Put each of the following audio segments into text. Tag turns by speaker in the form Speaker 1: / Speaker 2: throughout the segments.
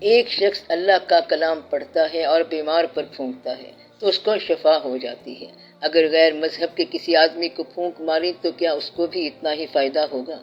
Speaker 1: ایک شخص اللہ کا کلام پڑھتا ہے اور بیمار پر پھونکتا ہے تو اس کو شفا ہو جاتی ہے۔ اگر غیر مذہب کے کسی آدمی کو پھونک ماری تو کیا اس کو بھی اتنا ہی فائدہ ہوگا؟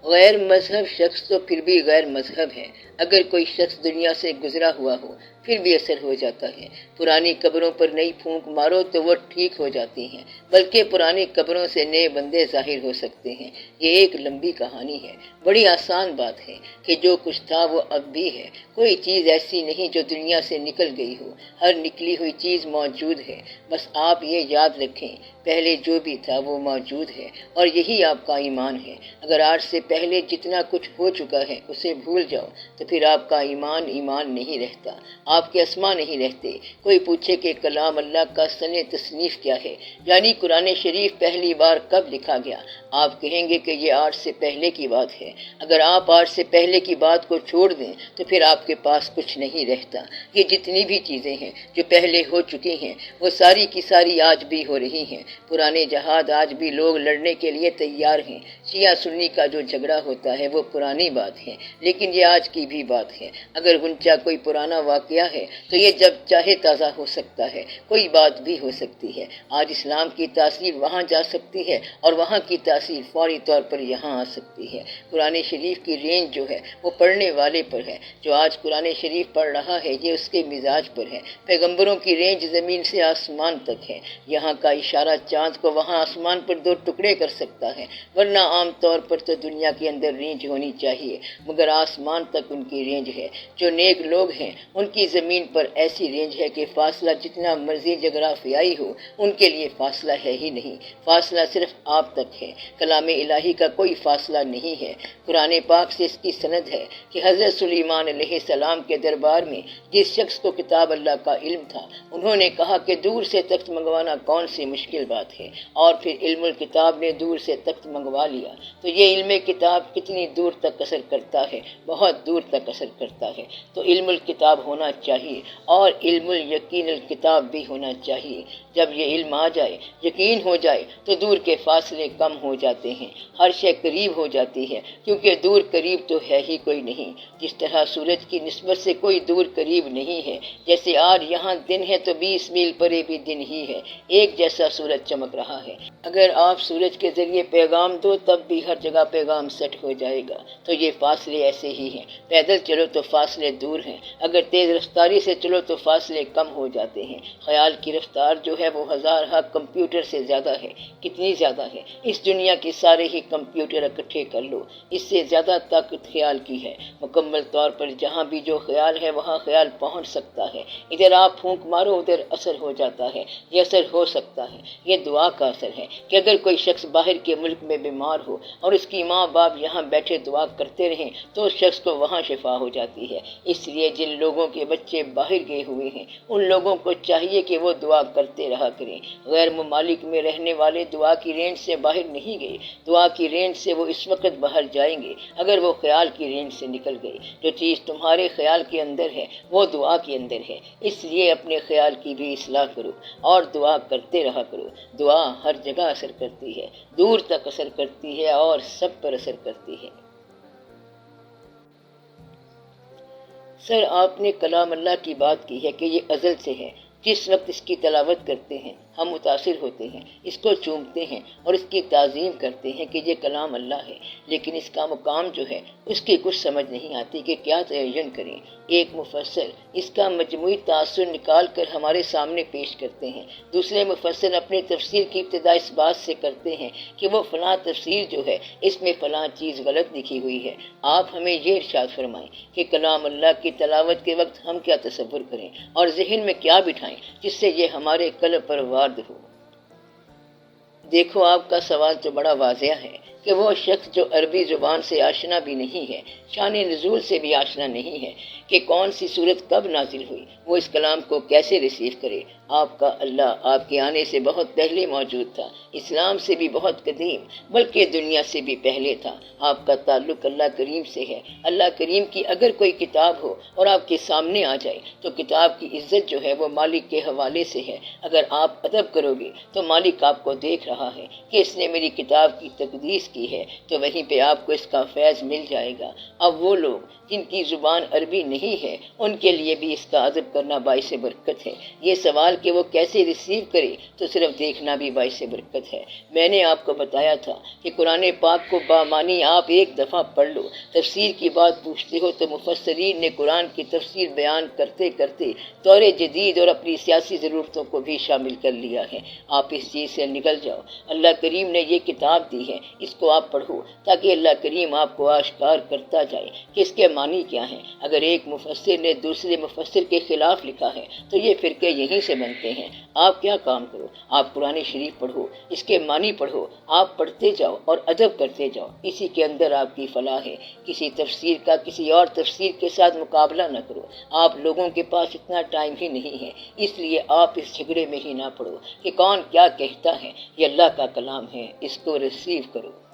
Speaker 1: غیر مذہب شخص تو پھر بھی غیر مذہب ہے۔ اگر کوئی شخص دنیا سے گزرا ہوا ہو پھر بھی اثر ہو جاتا ہے۔ پرانی قبروں پر نئی پھونک مارو تو وہ ٹھیک ہو جاتی ہیں، بلکہ پرانی قبروں سے نئے بندے ظاہر ہو سکتے ہیں۔ یہ ایک لمبی کہانی ہے، بڑی آسان بات ہے کہ جو کچھ تھا وہ اب بھی ہے۔ کوئی چیز ایسی نہیں جو دنیا سے نکل گئی ہو، ہر نکلی ہوئی چیز موجود ہے۔ بس آپ یہ یاد رکھیں، پہلے جو بھی تھا وہ موجود ہے اور یہی آپ کا ایمان ہے۔ اگر آج سے پہلے جتنا کچھ ہو چکا ہے اسے بھول جاؤ تو پھر آپ کا ایمان نہیں رہتا، آپ کے اسما نہیں رہتے۔ کوئی پوچھے کہ کلام اللہ کا سن تصنیف کیا ہے، یعنی قرآن شریف پہلی بار کب لکھا گیا، آپ کہیں گے کہ یہ آج سے پہلے کی بات ہے۔ اگر آپ آج سے پہلے کی بات کو چھوڑ دیں تو پھر آپ کے پاس کچھ نہیں رہتا۔ یہ جتنی بھی چیزیں ہیں جو پہلے ہو چکی ہیں وہ ساری کی ساری آج بھی ہو رہی ہیں۔ پرانے جہاد آج بھی لوگ لڑنے کے لیے تیار ہیں۔ شیعہ سنی کا جو جھگڑا ہوتا ہے وہ پرانی بات ہے، لیکن یہ آج کی بھی بات ہے۔ اگر غنچہ کوئی پرانا واقعہ ہے تو یہ جب چاہے تازہ ہو سکتا ہے، کوئی بات بھی ہو سکتی ہے۔ آج اسلام کی تاثیر وہاں جا سکتی ہے اور وہاں کی تاثیر فوری طور پر یہاں آ سکتی ہے۔ قرآن شریف کی رینج جو ہے وہ پڑھنے والے پر ہے۔ جو آج قرآن شریف پڑھ رہا ہے یہ اس کے مزاج پر ہے۔ پیغمبروں کی رینج زمین سے آسمان تک ہے۔ یہاں کا اشارہ چاند کو وہاں آسمان پر 2 ٹکڑے کر سکتا ہے، ورنہ عام طور پر تو دنیا کے اندر رینج ہونی چاہیے، مگر آسمان تک ان کی رینج ہے۔ جو نیک لوگ ہیں ان کی زمین پر ایسی رینج ہے کہ فاصلہ جتنا مرضی جغرافیائی ہو ان کے لیے فاصلہ ہے ہی نہیں، فاصلہ صرف آپ تک ہے۔ کلام الہی کا کوئی فاصلہ نہیں ہے۔ قرآن پاک سے اس کی سند ہے کہ حضرت سلیمان علیہ السلام کے دربار میں جس شخص کو کتاب اللہ کا علم تھا انہوں نے کہا کہ دور سے تخت منگوانا کون سی مشکل بات ہے، اور پھر علم الکتاب نے دور سے تخت منگوا لیا۔ تو یہ علم کتاب کتنی دور تک اثر کرتا ہے، بہت دور تک اثر کرتا ہے۔ تو علم الکتاب ہونا چاہیے اور علم الیقین الکتاب بھی ہونا چاہیے۔ جب یہ علم آ جائے، یقین ہو جائے تو دور کے فاصلے کم ہو جاتے ہیں، ہر شے قریب ہو جاتی ہے، کیونکہ دور قریب تو ہے ہی کوئی نہیں۔ جس طرح سورج کی نسبت سے کوئی دور قریب نہیں ہے، جیسے آج یہاں دن ہے تو 20 میل پرے بھی دن ہی ہے، ایک جیسا سورج چمک رہا ہے۔ اگر آپ سورج کے ذریعے پیغام دو تب بھی ہر جگہ پیغام سیٹ ہو جائے گا۔ تو یہ فاصلے ایسے ہی ہیں، پیدل چلو تو فاصلے دور ہیں، اگر تیز رفتاری سے چلو تو فاصلے کم ہو جاتے ہیں۔ خیال کی رفتار جو ہے وہ 1000 کمپیوٹر سے زیادہ ہے۔ کتنی زیادہ ہے؟ اس دنیا کے سارے ہی کمپیوٹر اکٹھے کر لو، اس سے زیادہ طاقت خیال کی ہے۔ مکمل طور پر جہاں بھی جو خیال ہے وہاں خیال پہنچ سکتا ہے۔ ادھر آپ پھونک مارو ادھر اثر ہو جاتا ہے، یہ اثر ہو سکتا ہے۔ یہ دعا کا اثر ہے کہ اگر کوئی شخص باہر کے ملک میں بیمار ہو اور اس کی ماں باپ یہاں بیٹھے دعا کرتے رہیں تو اس شخص کو وہاں شفا ہو جاتی ہے۔ اس لیے جن لوگوں کے بچے باہر گئے ہوئے ہیں ان لوگوں کو چاہیے کہ وہ دعا کرتے رہا کریں۔ غیر ممالک میں رہنے والے دعا کی رینج سے باہر نہیں گئے، دعا کی رینج سے وہ اس وقت باہر جائیں گے اگر وہ خیال کی رینج سے نکل گئے۔ جو چیز تمہارے خیال کے اندر ہے وہ دعا کے اندر ہے، اس لیے اپنے خیال کی بھی اصلاح کرو اور دعا کرتے رہا کرو۔ دعا ہر جگہ اثر کرتی ہے، دور تک اثر کرتی ہے اور سب پر اثر کرتی ہے۔ سر، آپ نے کلام اللہ کی بات کی ہے کہ یہ ازل سے ہے۔ جس وقت اس کی تلاوت کرتے ہیں ہم متاثر ہوتے ہیں، اس کو چومتے ہیں اور اس کی تعظیم کرتے ہیں کہ یہ کلام اللہ ہے، لیکن اس کا مقام جو ہے اس کی کچھ سمجھ نہیں آتی کہ کیا تعین کریں۔ ایک مفسر اس کا مجموعی تاثر نکال کر ہمارے سامنے پیش کرتے ہیں، دوسرے مفسر اپنی تفسیر کی ابتدا اس بات سے کرتے ہیں کہ وہ فلاں تفسیر جو ہے اس میں فلاں چیز غلط لکھی ہوئی ہے۔ آپ ہمیں یہ ارشاد فرمائیں کہ کلام اللہ کی تلاوت کے وقت ہم کیا تصور کریں اور ذہن میں کیا بٹھائیں جس سے یہ ہمارے قلب پر وارد ہو۔ دیکھو، آپ کا سوال تو بڑا واضح ہے کہ وہ شخص جو عربی زبان سے آشنا بھی نہیں ہے، شان نزول سے بھی آشنا نہیں ہے کہ کون سی صورت کب نازل ہوئی، وہ اس کلام کو کیسے ریسیو کرے۔ آپ کا اللہ آپ کے آنے سے بہت پہلے موجود تھا، اسلام سے بھی بہت قدیم، بلکہ دنیا سے بھی پہلے تھا۔ آپ کا تعلق اللہ کریم سے ہے۔ اللہ کریم کی اگر کوئی کتاب ہو اور آپ کے سامنے آ جائے تو کتاب کی عزت جو ہے وہ مالک کے حوالے سے ہے۔ اگر آپ ادب کرو گے تو مالک آپ کو دیکھ رہا ہے کہ اس نے میری کتاب کی تقدیس کی ہے، تو وہیں پہ آپ کو اس کا فیض مل جائے گا۔ اب وہ لوگ جن کی زبان عربی نہیں ہے ان کے لیے بھی اس کا ادب کرنا باعث برکت ہے۔ یہ سوال کہ وہ کیسے ریسیو کرے تو صرف دیکھنا بھی باعث برکت ہے۔ میں نے آپ کو بتایا تھا کہ قرآن پاک کو بامانی آپ ایک دفعہ پڑھ لو، تفسیر کی بات پوچھتے ہو تو مفسرین نے قرآن کی تفسیر بیان کرتے کرتے دور جدید اور اپنی سیاسی ضرورتوں کو بھی شامل کر لیا ہے۔ آپ اس چیز سے نکل جاؤ۔ اللہ کریم نے یہ کتاب دی ہے، اس کو آپ پڑھو تاکہ اللہ کریم آپ کو آشکار کرتا جائے کہ اس کے معنی کیا ہیں۔ اگر ایک مفسر نے دوسرے مفسر کے خلاف لکھا ہے تو یہ فرقے یہیں سے بنتے ہیں۔ آپ کیا کام کرو، آپ قرآن شریف پڑھو، اس کے معنی پڑھو، آپ پڑھتے جاؤ اور ادب کرتے جاؤ، اسی کے اندر آپ کی فلاح ہے۔ کسی تفسیر کا کسی اور تفسیر کے ساتھ مقابلہ نہ کرو۔ آپ لوگوں کے پاس اتنا ٹائم ہی نہیں ہے، اس لیے آپ اس جھگڑے میں ہی نہ پڑو کہ کون کیا کہتا ہے۔ یہ اللہ کا کلام ہے، اس کو ریسیو کرو۔